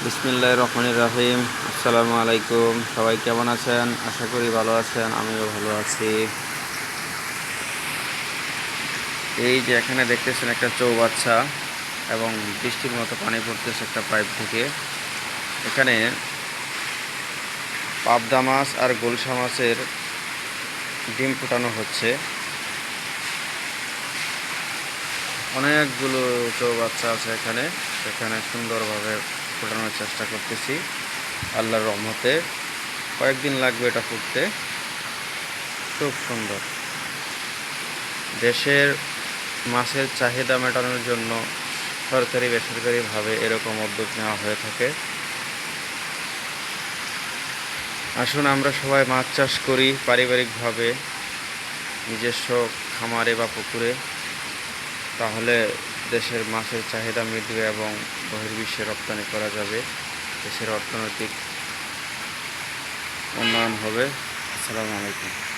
বিসমিল্লাহির রহমানির রহিম। আসসালামু আলাইকুম। সবাই কেমন আছেন? আশা করি ভালো আছেন, আমিও ভালো আছি। এই যে এখানে দেখতেছেন একটা চৌবাচ্চা এবং বৃষ্টির মতো পানি পড়তেছে একটা পাইপ থেকে। এখানে পাবদা মাছ আর গুলশা মাছের ডিম ফোটানো হচ্ছে। অনেকগুলো চৌবাচ্চা আছে এখানে, সেখানে সুন্দরভাবে ফোটানোর চেষ্টা করতেছি আল্লাহর রহমতে। কয়েকদিন লাগবে এটা ফুটতে। খুব সুন্দর। দেশের মাছের চাহিদা মেটানোর জন্য সরকারি বেসরকারিভাবে এরকম উদ্যোগ নেওয়া হয়ে থাকে। আসুন আমরা সবাই মাছ চাষ করি পারিবারিকভাবে, নিজস্ব খামারে বা পুকুরে। তাহলে দেশের মাছের চাহিদা মিটবে এবং বহির্বিশ্বে রপ্তানি করা যাবে। দেশের অর্থনৈতিক উন্নয়ন হবে। আসসালামু আলাইকুম।